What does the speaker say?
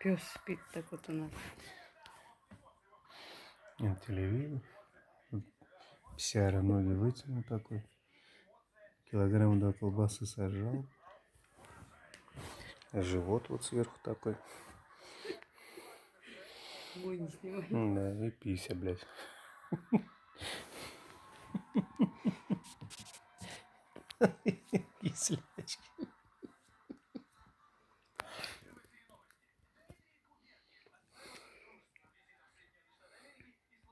Пес спит так вот у нас. Телевизор. Псяра ноги вытянул такой. Килограмм 2 колбасы сожрал. Живот вот сверху такой. Ой, не снимай. Да, и пися, блядь. Кислячки.